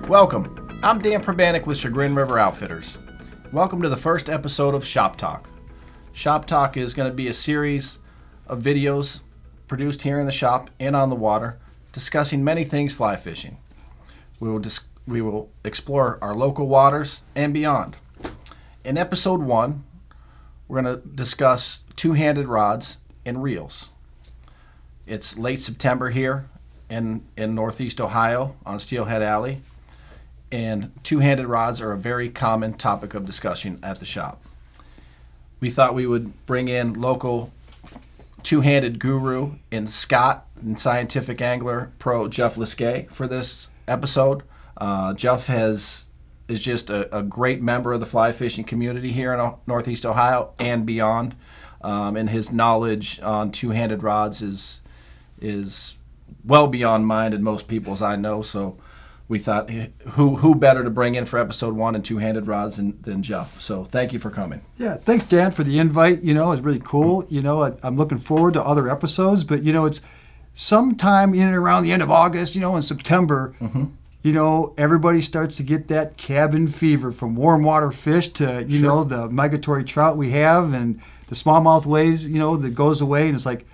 Welcome. I'm Dan Pribanic with Chagrin River Outfitters. Welcome to the first episode of Shop Talk. Shop Talk is going to be a series of videos produced here in the shop and on the water discussing many things fly fishing. We will explore our local waters and beyond. In episode 1, we're going to discuss two-handed rods and reels. It's late September here in Northeast Ohio on Steelhead Alley, and two-handed rods are a very common topic of discussion at the shop. We thought we would bring in local two-handed guru in Scott and scientific angler pro Jeff Liskay for this episode. Jeff is just a great member of the fly fishing community here in Northeast Ohio and beyond, and his knowledge on two-handed rods is well beyond mine and most people's I know. So we thought, who better to bring in for episode 1 and two-handed rods than Jeff. So thank you for coming. Yeah, thanks, Dan, for the invite. It's really cool. I'm looking forward to other episodes, but, it's sometime in and around the end of August, in September, everybody starts to get that cabin fever from warm water fish to, the migratory trout we have and the smallmouth waves, that goes away. And it's like,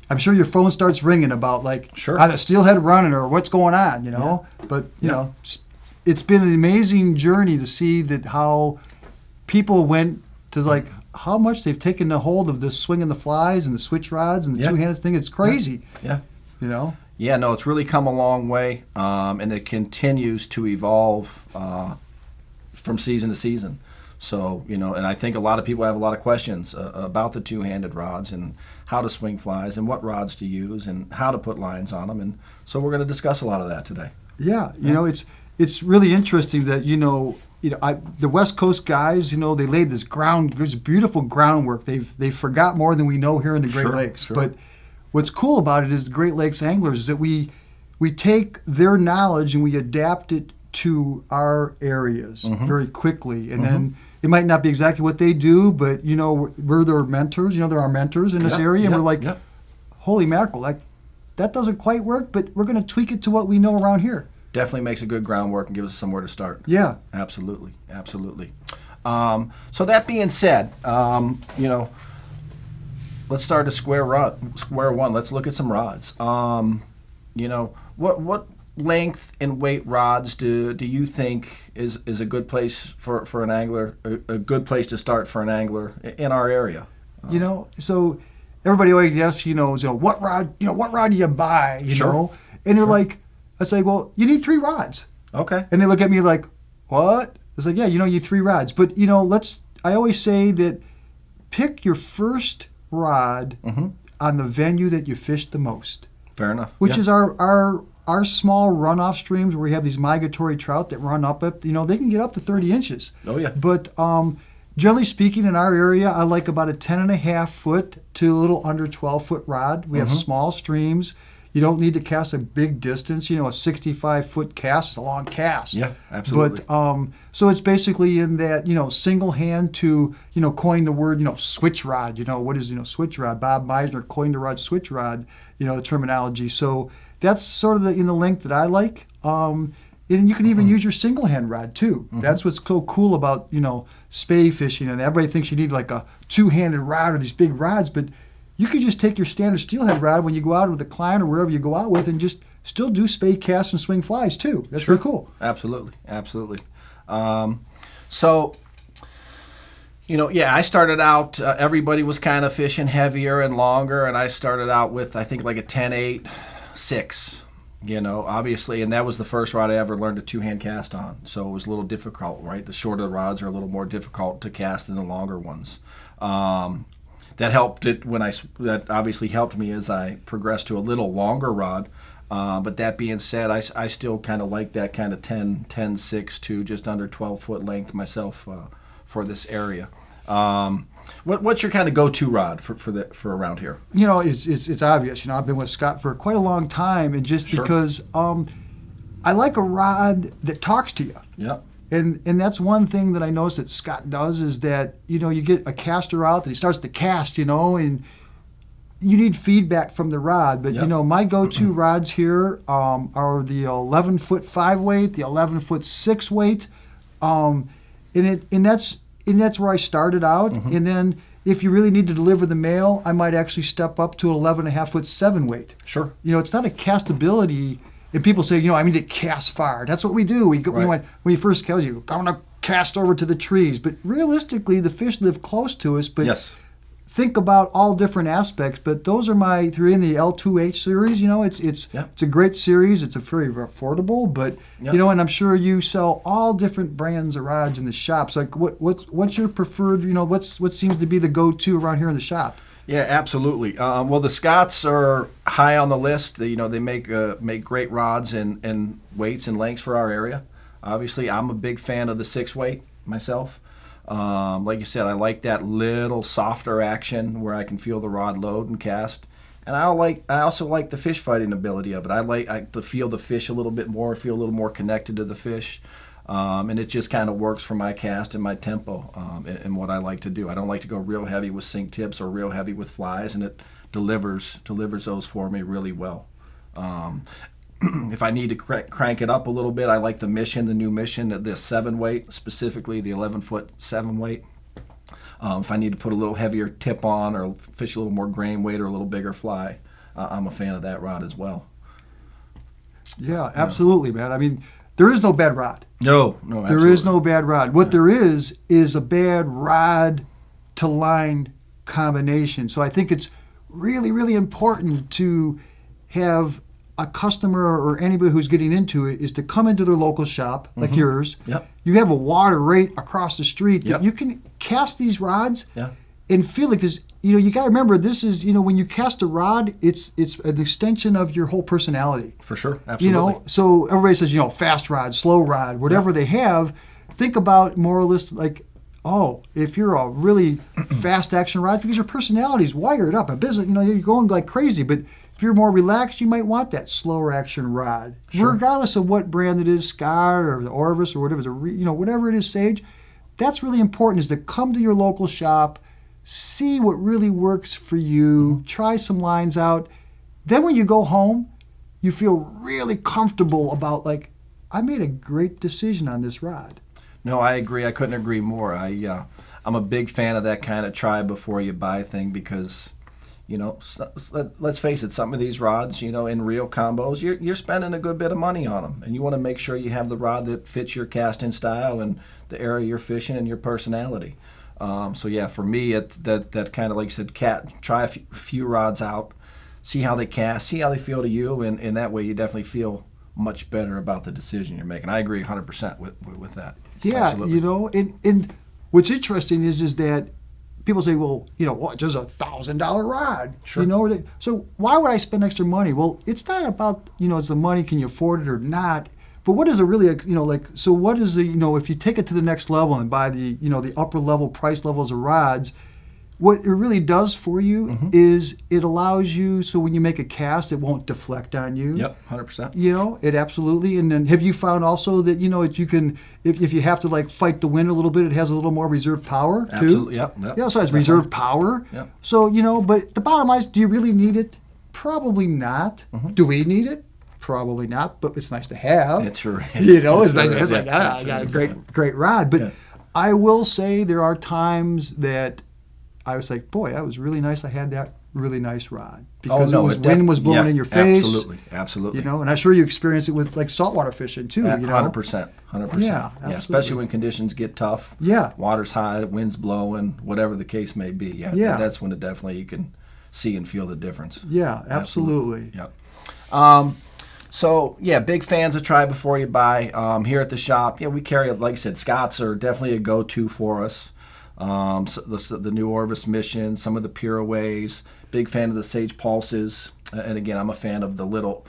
I'm sure your phone starts ringing about either steelhead running or what's going on, Yeah. But, it's been an amazing journey to see that how people went to how much they've taken a hold of this swinging the flies and the switch rods and the two-handed thing. It's crazy. Yeah. Yeah, no, it's really come a long way, and it continues to evolve from season to season. So, and I think a lot of people have a lot of questions about the two-handed rods and how to swing flies and what rods to use and how to put lines on them. And so we're going to discuss a lot of that today. Yeah, it's really interesting that, the West Coast guys, they laid this there's beautiful groundwork. They've forgot more than we know here in the Great Lakes. Sure. But what's cool about it is the Great Lakes anglers is that we take their knowledge and we adapt it to our areas very quickly. And then it might not be exactly what they do, but, we're their mentors. They're our mentors in this area. And we're like, holy mackerel, that doesn't quite work, but we're going to tweak it to what we know around here. Definitely makes a good groundwork and gives us somewhere to start. Yeah. Absolutely. So that being said, let's start at square one. Let's look at some rods. What length and weight rods do you think is a good place for an angler, a good place to start for an angler in our area? So everybody always asks, what rod do you buy, know? And they're like, I say, well, you need 3 rods. Okay. And they look at me like, what? It's like, yeah, you need 3 rods. But, I always say that pick your first rod on the venue that you fish the most. Fair enough. Which is our small runoff streams where we have these migratory trout that run up, they can get up to 30 inches. Oh, yeah. But generally speaking, in our area, I like about a 10.5 foot to a little under 12 foot rod. We have small streams. You don't need to cast a big distance. A 65-foot cast is a long cast. Yeah, absolutely. But so it's basically in that, single hand to, coin the word, switch rod. What is, switch rod? Bob Meisner coined the rod switch rod, the terminology. So that's sort of in the length that I like. And you can even use your single hand rod too. That's what's so cool about, spey fishing. And everybody thinks you need like a two-handed rod or these big rods, but you could just take your standard steelhead rod when you go out with a client or wherever you go out with and just still do spey casts and swing flies too. That's pretty cool. Absolutely. So, I started out, everybody was kind of fishing heavier and longer, and I started out with, I think, like a 10-8, 6, obviously, and that was the first rod I ever learned a two-hand cast on. So it was a little difficult, right? The shorter rods are a little more difficult to cast than the longer ones. That helped it that obviously helped me as I progressed to a little longer rod. But that being said, I still kind of like that kind of 10-6 to just under 12-foot length myself for this area. What's your kind of go-to rod for around here? It's obvious. I've been with Scott for quite a long time, and just because I like a rod that talks to you. Yeah. And that's one thing that I noticed that Scott does is that, you get a caster out that he starts to cast, and you need feedback from the rod. But, Yep. my go-to rods here are the 11-foot 5-weight, the 11-foot 6-weight. And that's where I started out. And then if you really need to deliver the mail, I might actually step up to an 11.5-foot 7-weight. Sure. It's not a castability. And people say, I need to cast far. That's what we do. We went, when you first cast, I'm going to cast over to the trees. But realistically, the fish live close to us. But Yes. think about all different aspects. But those are my three in the L2H series. It's a great series. It's a very affordable. But and I'm sure you sell all different brands of rods in the shops. Like what's your preferred? What seems to be the go-to around here in the shop? Yeah, absolutely. Well, the Scotts are high on the list. They make great rods and weights and lengths for our area. Obviously, I'm a big fan of the 6-weight myself. Like you said, I like that little softer action where I can feel the rod load and cast. And I also like the fish fighting ability of it. I like to feel the fish a little bit more, feel a little more connected to the fish. And it just kind of works for my cast and my tempo and what I like to do. I don't like to go real heavy with sink tips or real heavy with flies, and it delivers those for me really well. If I need to crank it up a little bit, I like the new Mission, the 7-weight, specifically the 11-foot 7-weight. If I need to put a little heavier tip on or fish a little more grain weight or a little bigger fly, I'm a fan of that rod as well. Yeah, absolutely, man. I mean, there is no bad rod. No, absolutely. There is no bad rod. What there is a bad rod to line combination. So I think it's really, really important to have a customer or anybody who's getting into it is to come into their local shop like yours. Yep. You have a water right across the street that Yep. you can cast these rods Yeah. and feel it, because you got to remember, this is when you cast a rod, it's an extension of your whole personality. For sure, absolutely. So everybody says fast rod, slow rod, whatever they have. Think about more or less like, if you're a really fast action rod, because your personality's wired up. A business, you're going like crazy, but if you're more relaxed, you might want that slower action rod, regardless of what brand it is, Scar or the Orvis or whatever, whatever it is, Sage. That's really important, is to come to your local shop, see what really works for you, try some lines out. Then when you go home, you feel really comfortable about, like, I made a great decision on this rod. No, I agree. I couldn't agree more. I'm a big fan of that kind of try before you buy thing because, let's face it, some of these rods, in real combos, you're spending a good bit of money on them, and you want to make sure you have the rod that fits your casting style and the area you're fishing and your personality. For me, that kind of, like you said, try a few rods out, see how they cast, see how they feel to you, and that way you definitely feel much better about the decision you're making. I agree 100% with that. Yeah, Absolutely. And what's interesting is that people say, well, just $1,000 rod. Sure. So why would I spend extra money? Well, it's not about, it's the money, can you afford it or not? But what is it really, so what is the, if you take it to the next level and buy the, the upper level price levels of rods, what it really does for you is it allows you, so when you make a cast, it won't deflect on you. Yep, 100%. It absolutely. And then have you found also that, you can, if you have to like fight the wind a little bit, it has a little more reserve power too? Absolutely, yep. Yeah, so it has reserve power. Yep. So, but the bottom line is, do you really need it? Probably not. Do we need it? Probably not, but it's nice to have. It sure is. It's nice. It's like, I got a great rod. But I will say there are times that I was like, boy, that was really nice. I had that really nice rod because wind was blowing in your face. Absolutely. And I'm sure you experience it with like saltwater fishing too. 100%. Yeah, absolutely. Especially when conditions get tough. Yeah. Water's high, wind's blowing, whatever the case may be. Yeah. That's when you can see and feel the difference. Yeah, absolutely. Yep. Big fans of try before you buy. Here at the shop, we carry, like I said, Scotts are definitely a go-to for us. The new Orvis Mission, some of the Pura Waves. Big fan of the Sage Pulses, and again, I'm a fan of a little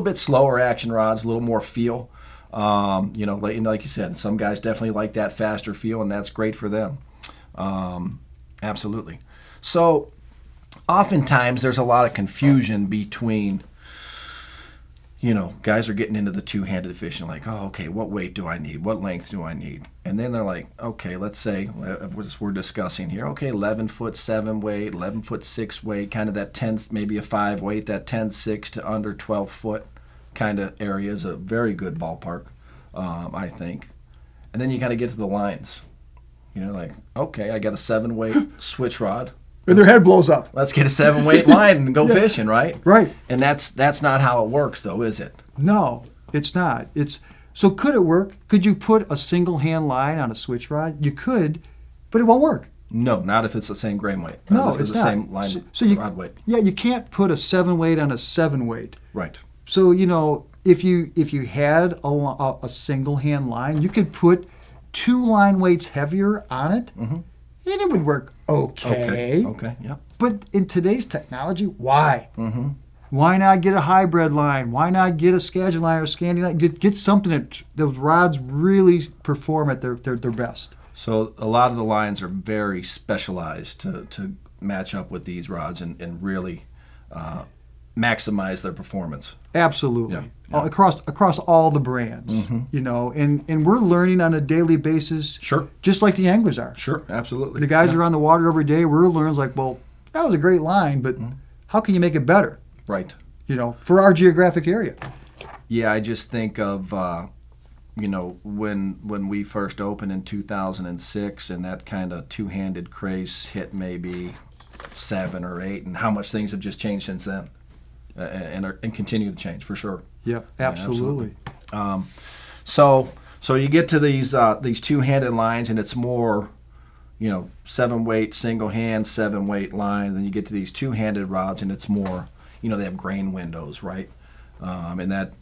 bit slower action rods, a little more feel. Like you said, some guys definitely like that faster feel, and that's great for them. Absolutely. So, oftentimes there's a lot of confusion between guys are getting into the two-handed fishing, like, oh, okay, what weight do I need? What length do I need? And then they're like, okay, let's say, we're discussing here, okay, 11'7" weight, 11'6" weight, kind of that 10, maybe a 5 weight, that 10'6" to under 12 foot kind of area is a very good ballpark, I think. And then you kind of get to the lines. Like, okay, I got a 7 weight switch rod. And their head blows up. Let's get a 7 weight line and go fishing, right? Right. And that's not how it works, though, is it? No, it's not. So could it work? Could you put a single hand line on a switch rod? You could, but it won't work. No, not if it's the same grain weight. No, it's the not. Same line rod weight. Yeah, you can't put a 7 weight on a 7 weight. Right. So if you had a single hand line, you could put 2 line weights heavier on it, and it would work okay. Okay. Yeah. But in today's technology, why? Mm-hmm. Why not get a hybrid line? Why not get a Skagit line or a Scandi line? Get something that those rods really perform at their best. So a lot of the lines are very specialized to match up with these rods and really maximize their performance. Absolutely. Yeah. Across all the brands, and we're learning on a daily basis. Sure. Just like the anglers are. Sure, absolutely. The guys are on the water every day. We're learning, like, well, that was a great line, but how can you make it better? Right. For our geographic area. Yeah, I just think of, when we first opened in 2006 and that kind of two-handed craze hit maybe 7 or 8, and how much things have just changed since then. And continue to change for sure. Yeah, absolutely. So you get to these two-handed lines, and it's more, 7 weight single hand, 7 weight line. Then you get to these two-handed rods, and it's more, they have grain windows, right? And that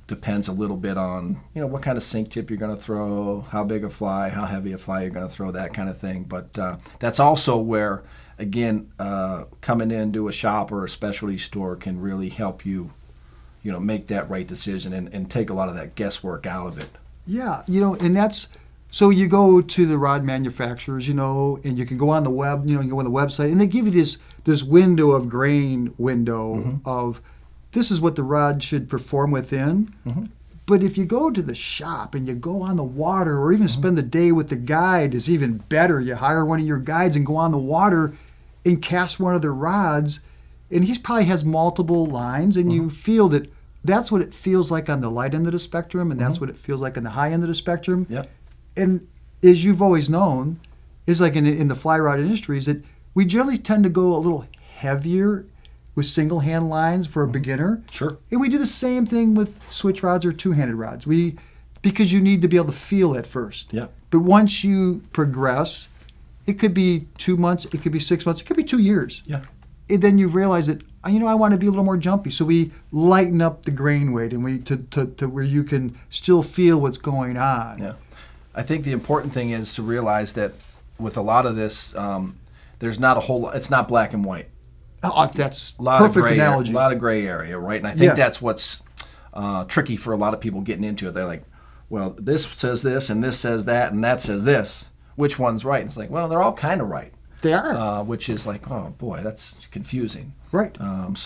depends a little bit on what kind of sink tip you're going to throw, how big a fly, how heavy a fly you're going to throw, that kind of thing. But that's also where, again, coming into a shop or a specialty store can really help you, make that right decision and take a lot of that guesswork out of it. Yeah, and that's, so you go to the rod manufacturers, and you can go on the web, you go on the website, and they give you this window of grain window of this is what the rod should perform within. But if you go to the shop and you go on the water or even spend the day with the guide is even better. You hire one of your guides and go on the water and cast one of their rods, and he probably has multiple lines, and you feel that that's what it feels like on the light end of the spectrum, and that's what it feels like on the high end of the spectrum. Yeah. And as you've always known, is like in the fly rod industry, is that we generally tend to go a little heavier with single hand lines for a beginner. Sure. And we do the same thing with switch rods or two-handed rods. Because you need to be able to feel it first. Yeah. But once you progress, it could be 2 months, it could be 6 months, it could be 2 years. Yeah. And then you realize that I want to be a little more jumpy, so we lighten up the grain weight and we to where you can still feel what's going on. Yeah. I think the important thing is to realize that with a lot of this, there's not a whole lot, it's not black and white. Oh, that's a lot perfect of gray analogy. A lot of gray area, right? And I think that's what's tricky for a lot of people getting into it. They're like, well, this says this, and this says that, and that says this. Which one's right? And it's like, well, they're all kind of right. They are. Which is like, oh boy, that's confusing. Right. And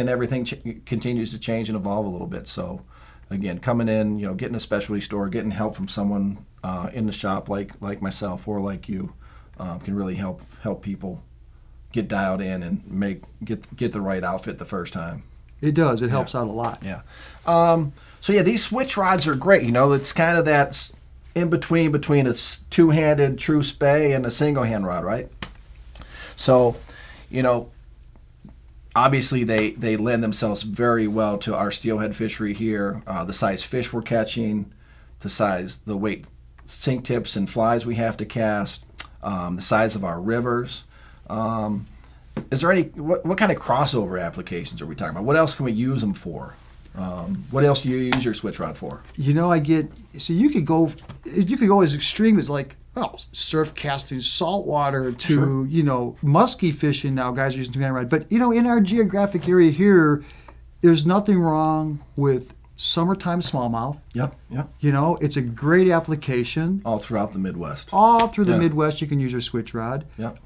everything continues to change and evolve a little bit. So, again, coming in, getting a specialty store, getting help from someone in the shop like myself or like you, can really help people get dialed in and get the right outfit the first time. It does. It helps out a lot. Yeah. These switch rods are great. It's kind of that in between a two-handed true Spey and a single-hand rod, right? So, obviously they lend themselves very well to our steelhead fishery here. The size fish we're catching, the weight sink tips and flies we have to cast, the size of our rivers. Is there any, what kind of crossover applications are we talking about? What else can we use them for? What else do you use your switch rod for? You could go as extreme as surf casting saltwater to, Sure. Musky fishing now, guys are using two-handed rod. But, in our geographic area here, there's nothing wrong with summertime smallmouth. Yep. Yep. You know, it's a great application. All throughout the Midwest. All through the Yeah. Midwest, you can use your switch rod. Yep.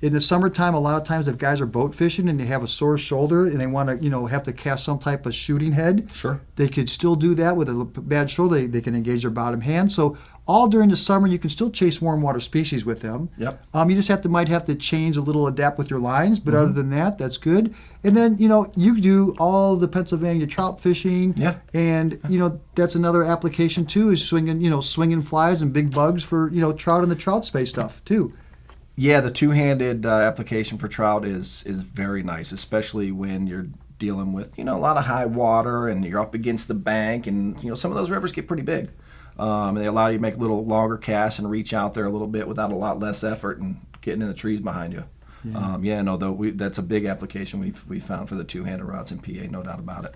In the summertime, a lot of times if guys are boat fishing and they have a sore shoulder and they want to, have to cast some type of shooting head, Sure. they could still do that with a bad shoulder. They can engage their bottom hand. So all during the summer, you can still chase warm water species with them. Yep. You just might have to change a little, adapt with your lines, but other than that, that's good. And then, you do all the Pennsylvania trout fishing. Yeah. And, that's another application too, is swinging flies and big bugs for, trout and the trout space stuff too. Yeah, the two-handed application for trout is very nice, especially when you're dealing with, a lot of high water and you're up against the bank, and, some of those rivers get pretty big. And they allow you to make a little longer casts and reach out there a little bit without a lot less effort and getting in the trees behind you. That's a big application we've found for the two-handed rods in PA, no doubt about it.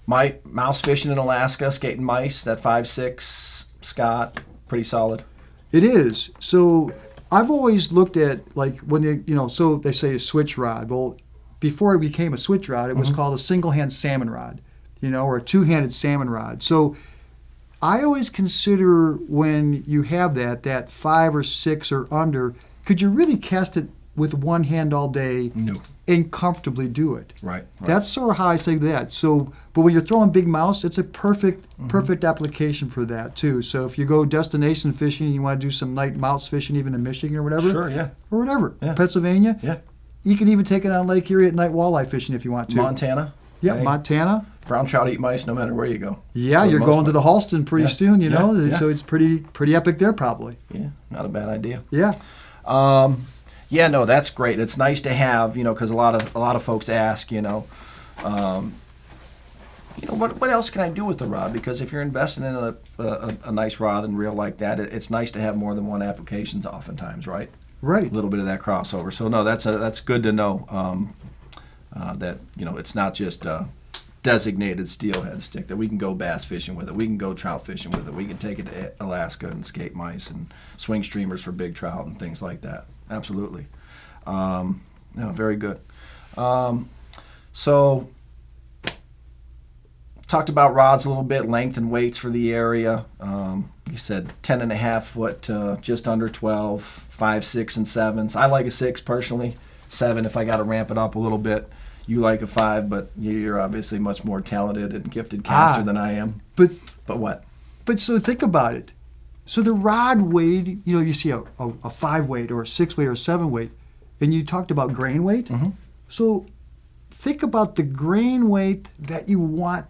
My mouse fishing in Alaska, skating mice, that 5.6 Scott, pretty solid. It is. So I've always looked at, like, when they, so they say a switch rod. Well, before it became a switch rod, it was called a single-hand salmon rod, or a two-handed salmon rod. So I always consider when you have that 5 or 6 or under, could you really cast it with one hand all day? No. And comfortably do it. Right. That's sort of how I say that. So, but when you're throwing big mouse, it's a perfect application for that too. So if you go destination fishing and you want to do some night mouse fishing, even in Michigan or whatever, Sure, yeah. or whatever, Yeah. Pennsylvania, Yeah. you can even take it on Lake Erie at night walleye fishing if you want to. Montana. Yeah, Hey, Montana. brown trout eat mice no matter where you go. Yeah, For the you're most going to part. the Halston pretty Yeah. soon, Yeah. so it's pretty epic there probably. Yeah, not a bad idea. Yeah. Yeah, no, that's great. It's nice to have, because a lot of folks ask, what else can I do with the rod? Because if you're investing in a nice rod and reel like that, it's nice to have more than one applications oftentimes, right? Right. A little bit of that crossover. So no, that's good to know that it's not just a designated steelhead stick, that we can go bass fishing with it, we can go trout fishing with it, we can take it to Alaska and skate mice and swing streamers for big trout and things like that. Absolutely. Very good. So talked about rods a little bit, length and weights for the area. You said 10.5 foot to just under 12, 5, 6, and 7s. I like a 6 personally, 7 if I got to ramp it up a little bit. You like a 5, but you're obviously much more talented and gifted caster than I am. But what? But so think about it. So the rod weight, you see a 5 weight or a 6 weight or a 7 weight, and you talked about grain weight. So think about the grain weight that you want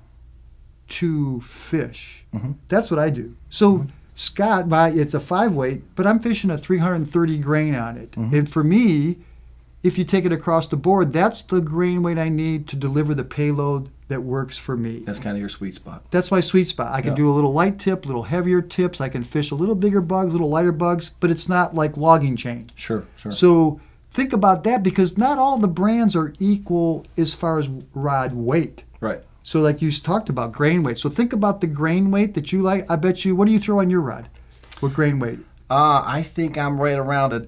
to fish. That's what I do. So Scott, it's a 5 weight, but I'm fishing a 330 grain on it. And for me, if you take it across the board, that's the grain weight I need to deliver the payload that works for me. That's kind of your sweet spot. That's my sweet spot. I can do a little light tip, a little heavier tips. I can fish a little bigger bugs, a little lighter bugs, but it's not like logging chain. Sure. So think about that, because not all the brands are equal as far as rod weight. Right. So like you talked about grain weight. So think about the grain weight that you like. I bet you, what do you throw on your rod? What grain weight? I think I'm right around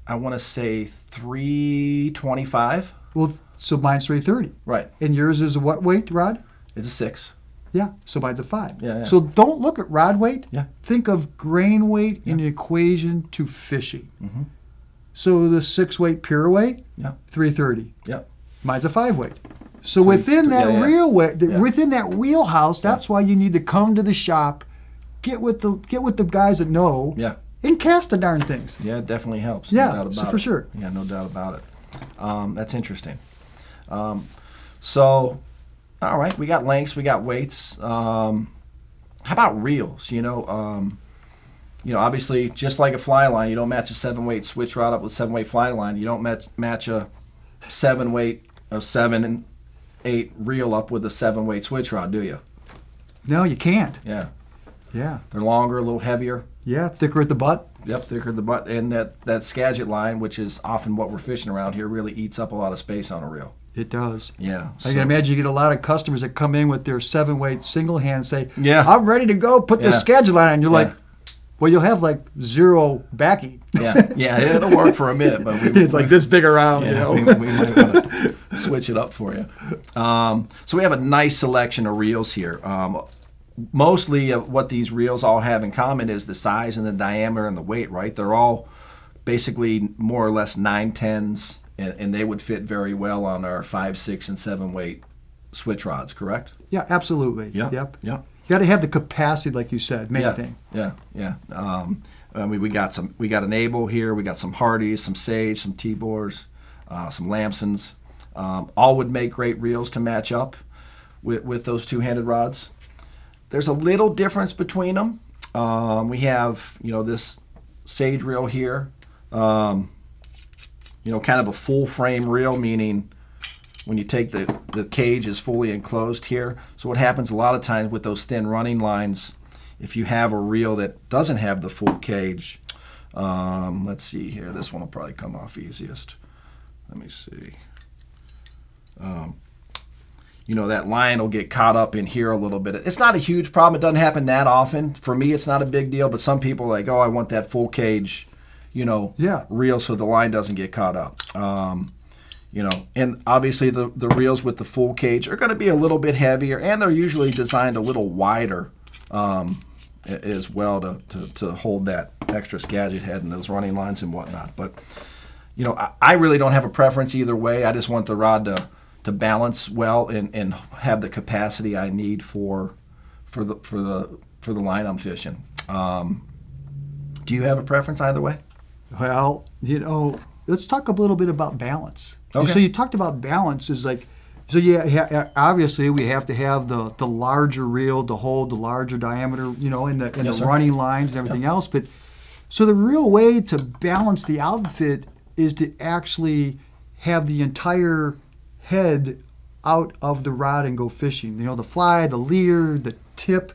I want to say 325. Well, so mine's 330. Right. And yours is a what weight rod? It's a 6. Yeah, so mine's a 5. Yeah. So don't look at rod weight. Yeah. Think of grain weight in the equation to fishing. So the 6 weight pure weight, 330. Yeah. Mine's a 5 weight. So within that real weight, within that wheelhouse, that's why you need to come to the shop, get with the guys that know, and cast the darn things. Yeah, it definitely helps. Yeah, no doubt about for it. sure. Yeah, no doubt about it. That's interesting. So, all right, we got lengths, we got weights. How about reels? Obviously, just like a fly line, you don't match a 7-weight switch rod up with 7-weight fly line. You don't match a 7-weight, a 7 and 8 reel up with a 7-weight switch rod, do you? No, you can't. Yeah. Yeah. They're longer, a little heavier. Yeah, thicker at the butt. Yep, thicker at the butt. And that Skagit line, which is often what we're fishing around here, really eats up a lot of space on a reel. It does. Yeah. I can imagine you get a lot of customers that come in with their 7-weight single hand and say, Yeah. I'm ready to go, put the Skagit line on. You're like, well, you'll have like 0 backing. Yeah, it'll work for a minute, but it's like this big around, we might want to switch it up for you. So we have a nice selection of reels here. mostly what these reels all have in common is the size and the diameter and the weight, right? They're all basically more or less 9/10s, and they would fit very well on our 5, 6, and 7 weight switch rods, correct? Yeah, absolutely. Yeah. Yep. Yeah. You got to have the capacity, like you said, main Yeah. thing. Yeah. Yeah. I mean, we got an Able here, we got some Hardys, some Sage, some T-Bores, some Lamsons. All would make great reels to match up with those two-handed rods. There's a little difference between them. We have, this Sage reel here, kind of a full frame reel, meaning when you take the cage is fully enclosed here. So what happens a lot of times with those thin running lines, if you have a reel that doesn't have the full cage, let's see here, this one will probably come off easiest. Let me see. That line will get caught up in here a little bit. It's not a huge problem. It doesn't happen that often. For me, it's not a big deal, but some people are like, oh, I want that full cage, reel so the line doesn't get caught up. And obviously the reels with the full cage are going to be a little bit heavier, and they're usually designed a little wider as well to hold that extra Skagit head and those running lines and whatnot. But, I really don't have a preference either way. I just want the rod to balance well and have the capacity I need for the line I'm fishing. Do you have a preference either way? Well, let's talk a little bit about balance. Okay. So you talked about balance is like, obviously we have to have the larger reel to hold the larger diameter, and Yes, the sir. running lines and everything else. But so the real way to balance the outfit is to actually have the entire head out of the rod and go fishing. The fly, the leader, the tip,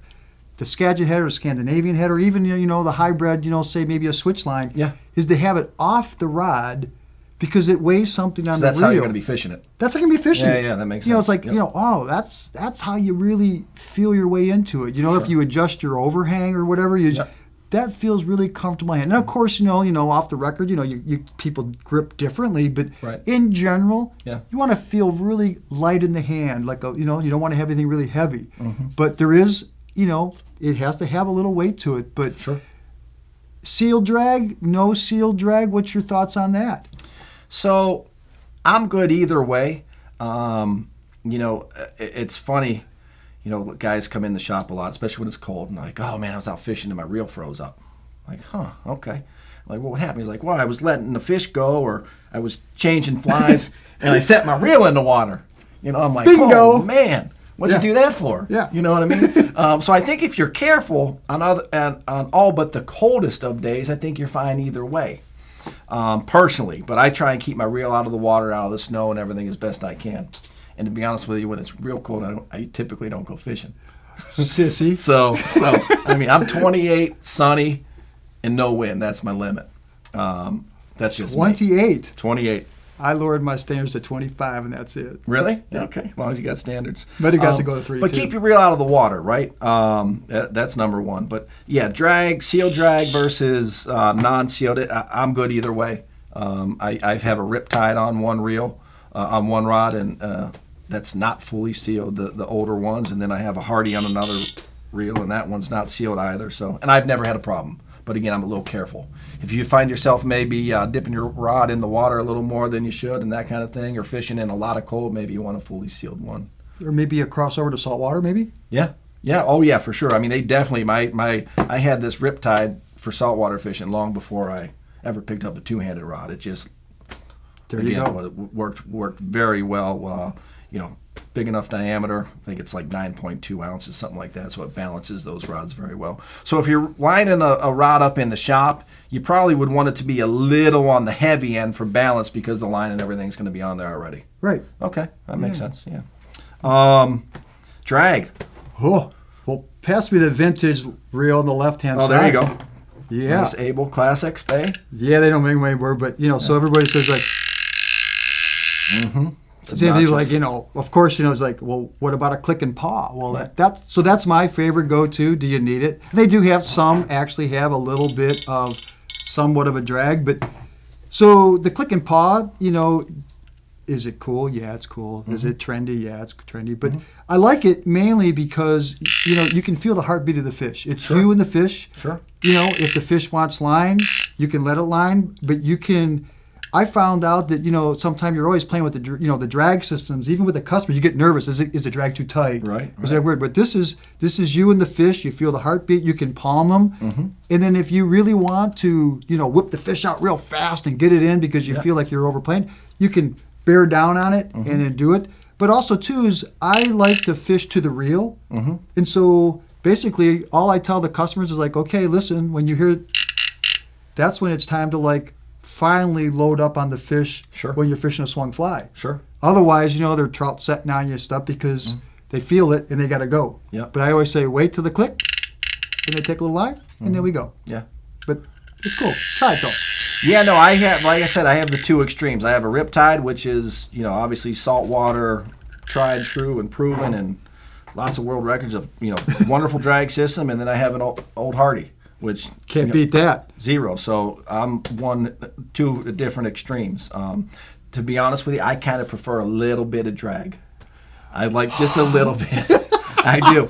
the Skagit head or Scandinavian head, or even the hybrid, say maybe a switch line, is to have it off the rod because it weighs something on the reel. That's how you're going to be fishing it. That's how you're going to be fishing it. Yeah, that makes sense. It's like, that's how you really feel your way into it. If you adjust your overhang or whatever, that feels really comfortable. And of course, off the record, you people grip differently, but in general, you want to feel really light in the hand, like you don't want to have anything really heavy. Mm-hmm. But there is, it has to have a little weight to it. But Sure. Seal drag, no seal drag, what's your thoughts on that? So I'm good either way. It's funny. Guys come in the shop a lot, especially when it's cold, and they're like, oh man, I was out fishing and my reel froze up. I'm like, huh, okay. I'm like, well, what happened? He's like, well, I was letting the fish go, or I was changing flies, and I set my reel in the water. I'm like, Bingo. oh man, what'd you do that for? Yeah. You know what I mean? So I think if you're careful on all but the coldest of days, I think you're fine either way. Personally, but I try and keep my reel out of the water, out of the snow, and everything as best I can. And to be honest with you, when it's real cold, I typically don't go fishing. Sissy. So I mean, I'm 28, sunny, and no wind. That's my limit. That's just 28. Me. 28. I lowered my standards to 25, and that's it. Really? Okay. As long as you got standards. But it got to go to 32. But keep your reel out of the water, right? That's number one. But yeah, seal drag versus non-sealed. I'm good either way. I have a riptide on one reel, on one rod, and that's not fully sealed, the older ones. And then I have a Hardy on another reel, and that one's not sealed either. And I've never had a problem. But again, I'm a little careful. If you find yourself maybe dipping your rod in the water a little more than you should and that kind of thing, or fishing in a lot of cold, maybe you want a fully sealed one. Or maybe a crossover to saltwater, maybe? Yeah. Oh, yeah, for sure. I mean, they definitely, I had this riptide for saltwater fishing long before I ever picked up a two-handed rod. It just, worked very well. Big enough diameter. I think it's like 9.2 ounces, something like that. So it balances those rods very well. So if you're lining a rod up in the shop, you probably would want it to be a little on the heavy end for balance because the line and everything's going to be on there already. Right. Okay, that makes sense. Yeah. Drag. Oh, well, pass me the vintage reel on the left-hand side. Oh, there you go. Yeah. Nice Able Classic Spey. Yeah, they don't make them anymore, but so everybody says like. Mm-hmm. Same people like, of course, it's like, well, what about a click and paw? Well, that's my favorite go-to. Do you need it? They do have some actually have a little bit of somewhat of a drag, but so the click and paw, is it cool? Yeah, it's cool. Is it trendy? Yeah, it's trendy. But I like it mainly because, you can feel the heartbeat of the fish. It's you and the fish. Sure. If the fish wants line, you can let it line, but I found out that, sometimes you're always playing with the drag systems. Even with the customer, you get nervous. Is the drag too tight? Right. Is that weird? But this is you and the fish. You feel the heartbeat. You can palm them. And then if you really want to, whip the fish out real fast and get it in because you feel like you're overplaying, you can bear down on it and then do it. But also, too, is I like to fish to the reel. And so basically, all I tell the customers is like, okay, listen, when you hear, that's when it's time to finally load up on the fish when you're fishing a swung fly. Sure. Otherwise, they're trout setting on you and stuff because they feel it and they got to go. Yeah. But I always say, wait till the click, and they take a little line, and then we go. Yeah. But it's cool. Try it, though. Yeah, no, I have, like I said, I have the two extremes. I have a Riptide, which is, obviously saltwater, tried, true, and proven, and lots of world records of, wonderful drag system. And then I have an old Hardy, which can't beat that. Zero. So I'm two different extremes. To be honest with you, I kind of prefer a little bit of drag. I like just a little bit. I do.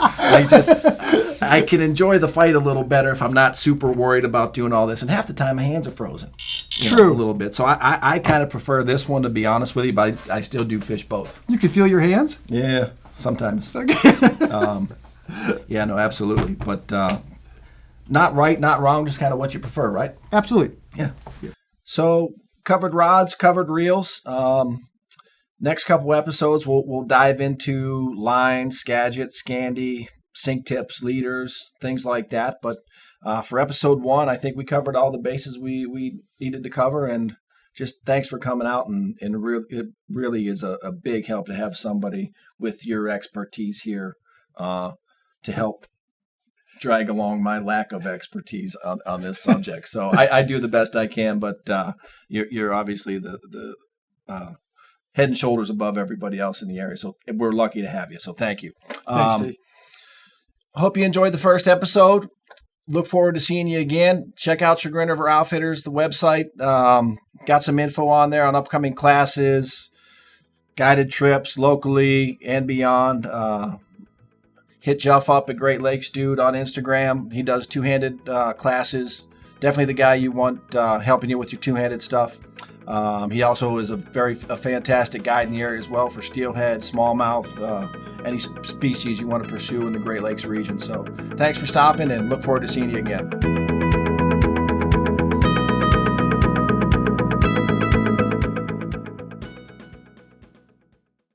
I can enjoy the fight a little better if I'm not super worried about doing all this. And half the time my hands are frozen. True. A little bit. So I kind of prefer this one, to be honest with you, but I still do fish both. You can feel your hands? Yeah, sometimes. Yeah, no, absolutely. But not right, not wrong, just kind of what you prefer, right? Absolutely. Yeah. So covered rods, covered reels. Next couple episodes, we'll dive into line, Skagit, Scandi, sink tips, leaders, things like that. But for episode 1, I think we covered all the bases we needed to cover. And just thanks for coming out. And it really is a big help to have somebody with your expertise here to help drag along my lack of expertise on this subject. So I do the best I can, but you're obviously the head and shoulders above everybody else in the area. So we're lucky to have you. So thank you. Thanks, Steve. Hope you enjoyed the first episode. Look forward to seeing you again. Check out Chagrin River Outfitters, the website. Got some info on there on upcoming classes, guided trips locally and beyond. Hit Jeff up at Great Lakes Dude on Instagram. He does two-handed classes. Definitely the guy you want helping you with your two-handed stuff. He also is a fantastic guide in the area as well for steelhead, smallmouth, any species you want to pursue in the Great Lakes region. So thanks for stopping and look forward to seeing you again.